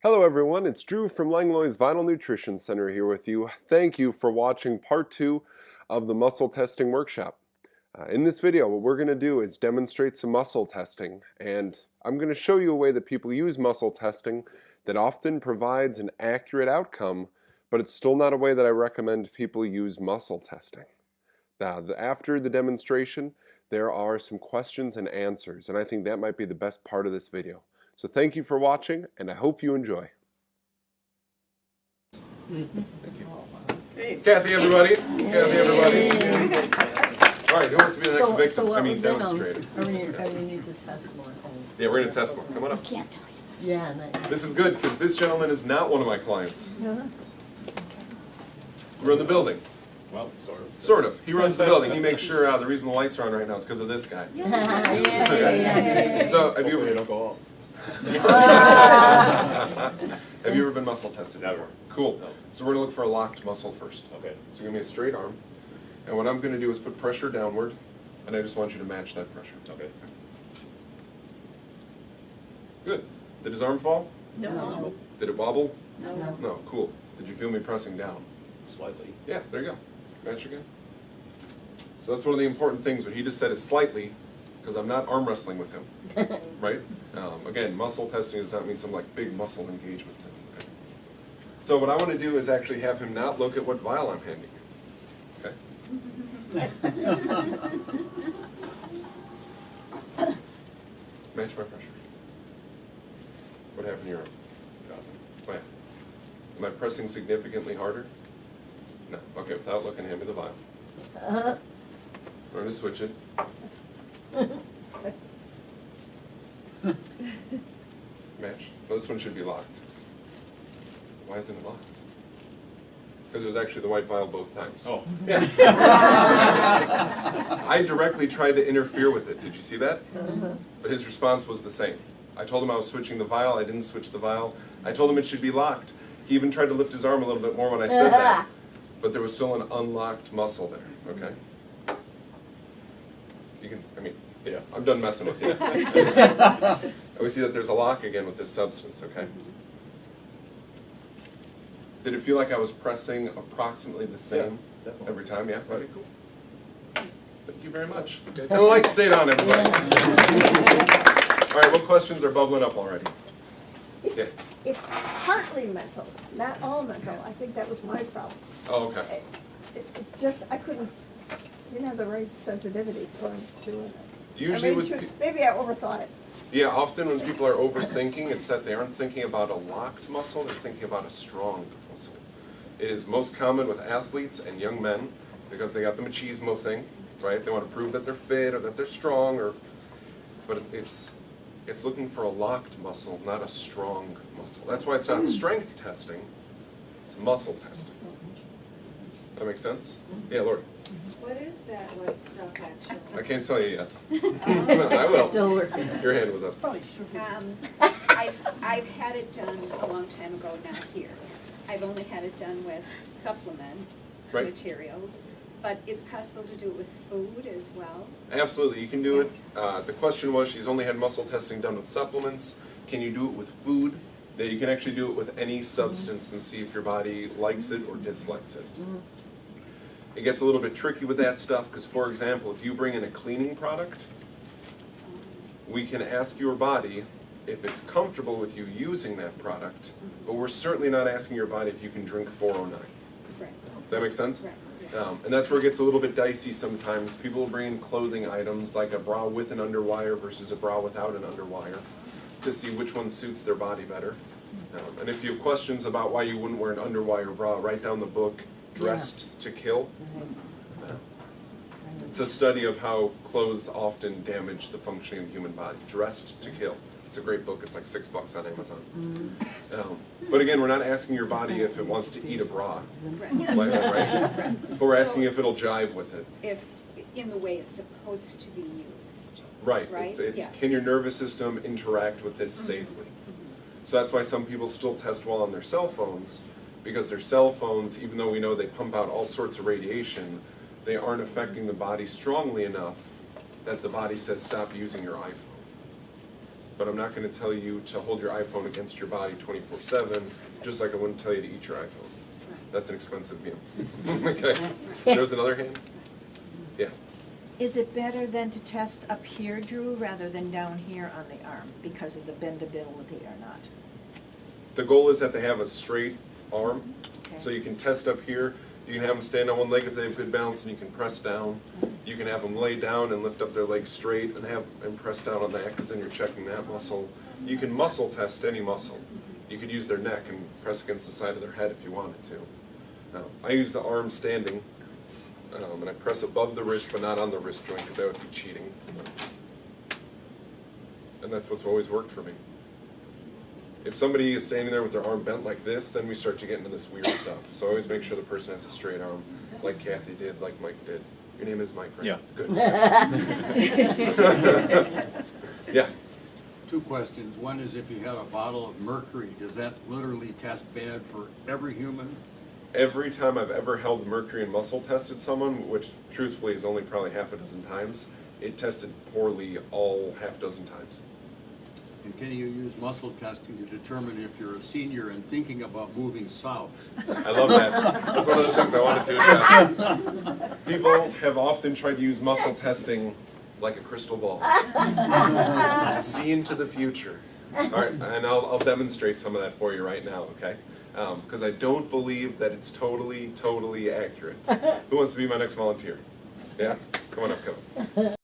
Hello everyone, it's Drew from Langlois Vital Nutrition Center here with you. Thank you for watching part 2 of the muscle testing workshop. In this video, what we're going to do is demonstrate some muscle testing, and I'm going to show you a way that people use muscle testing that often provides an accurate outcome, but it's still not a way that I recommend people use muscle testing. Now, after the demonstration, there are some questions and answers, and I think that might be the best part of this video. So thank you for watching, and I hope you enjoy. Thank you. Hey. Kathy, everybody. Kathy, everybody. All right, who wants to be the next victim? Demonstrator. Or we need to test more. Yeah, we're going to test more. Come on up. I can't tell you. Yeah. This is good, because this gentleman is not one of my clients. We run the building. Well, sort of. Sort of. He runs the building. He makes sure the reason the lights are on right now is because of this guy. Yeah. So, have you Hopefully ever... they don't go off. Have you ever been muscle tested before? Never. Cool. No. So we're going to look for a locked muscle first. Okay. So give me a straight arm. And what I'm going to do is put pressure downward, and I just want you to match that pressure. Okay. Good. Did his arm fall? No. Did it wobble? No. No. Cool. Did you feel me pressing down? Slightly. Yeah, there you go. Match again. So that's one of the important things. What he just said is slightly, because I'm not arm wrestling with him. Right? Again, muscle testing does not mean some like big muscle engagement thing. Okay? So what I want to do is actually have him not look at what vial I'm handing him. Okay? Match my pressure. What happened to your arm? Why? Am I pressing significantly harder? No. Okay, without looking, hand me the vial. We're going to switch it. Match. Well, this one should be locked. Why isn't it locked? Because it was actually the white vial both times. Oh. Yeah. I directly tried to interfere with it. Did you see that? But his response was the same. I told him I was switching the vial. I didn't switch the vial. I told him it should be locked. He even tried to lift his arm a little bit more when I said that. But there was still an unlocked muscle there. Okay? You can, yeah, I'm done messing with you. We see that there's a lock again with this substance, okay? Did it feel like I was pressing approximately the same every time? Yeah? Okay, cool. Thank you very much. And the light stayed on, everybody. All right, what questions are bubbling up already? It's partly mental, not all mental. I think that was my problem. Oh, okay. I couldn't, didn't have the right sensitivity for doing it. Usually maybe I overthought it. Yeah, often when people are overthinking, it's that they aren't thinking about a locked muscle, they're thinking about a strong muscle. It is most common with athletes and young men because they got the machismo thing, right? They want to prove that they're fit or that they're strong, but it's looking for a locked muscle, not a strong muscle. That's why it's not strength testing, it's muscle testing. That makes sense? Yeah, Lori. What is that white stuff actually? I can't tell you yet. I will. Still working. Your hand was up. I've had it done a long time ago, not here. I've only had it done with supplement materials, but it's possible to do it with food as well? Absolutely, you can do it. The question was, she's only had muscle testing done with supplements. Can you do it with food? That you can actually do it with any substance and see if your body likes it or dislikes it. It gets a little bit tricky with that stuff because, for example, if you bring in a cleaning product, we can ask your body if it's comfortable with you using that product, but we're certainly not asking your body if you can drink 409. Right. That makes sense? Right. And that's where it gets a little bit dicey sometimes. People will bring in clothing items like a bra with an underwire versus a bra without an underwire to see which one suits their body better. And if you have questions about why you wouldn't wear an underwire bra, write down the book, Dressed to Kill. It's a study of how clothes often damage the functioning of the human body. Dressed to Kill. It's a great book. It's like $6 on Amazon. But again, we're not asking your body if it wants to eat a bra. Right? But we're asking if it'll jive with it. If in the way it's supposed to be used. Right. Right? Can your nervous system interact with this safely? So that's why some people still test well on their cell phones, because their cell phones, even though we know they pump out all sorts of radiation, they aren't affecting the body strongly enough that the body says stop using your iPhone. but I'm not going to tell you to hold your iPhone against your body 24/7, just like I wouldn't tell you to eat your iPhone. That's an expensive meal. Okay. There's another hand? Yeah. Is it better then to test up here, Drew, rather than down here on the arm because of the bendability or not? The goal is that they have a straight arm, Okay. so you can test up here. You can have them stand on one leg if they have good balance, and you can press down. You can have them lay down and lift up their legs straight and press down on that, because then you're checking that muscle. You can muscle test any muscle. You could use their neck and press against the side of their head if you wanted to. Now, I use the arm standing, and I press above the wrist, but not on the wrist joint, because that would be cheating. And that's what's always worked for me. If somebody is standing there with their arm bent like this, then we start to get into this weird stuff. So I always make sure the person has a straight arm, like Kathy did, like Mike did. Your name is Mike, right? Yeah. Good. Yeah. Two questions. One is if you had a bottle of mercury, does that literally test bad for every human? Every time I've ever held mercury and muscle tested someone, which truthfully is only probably half a dozen times, it tested poorly all half dozen times. And can you use muscle testing to determine if you're a senior and thinking about moving south? I love that. That's one of the things I wanted to address. People have often tried to use muscle testing like a crystal ball to see into the future. All right, and I'll demonstrate some of that for you right now, okay? Because I don't believe that it's totally accurate. Who wants to be my next volunteer? Yeah? Come on up, Kevin.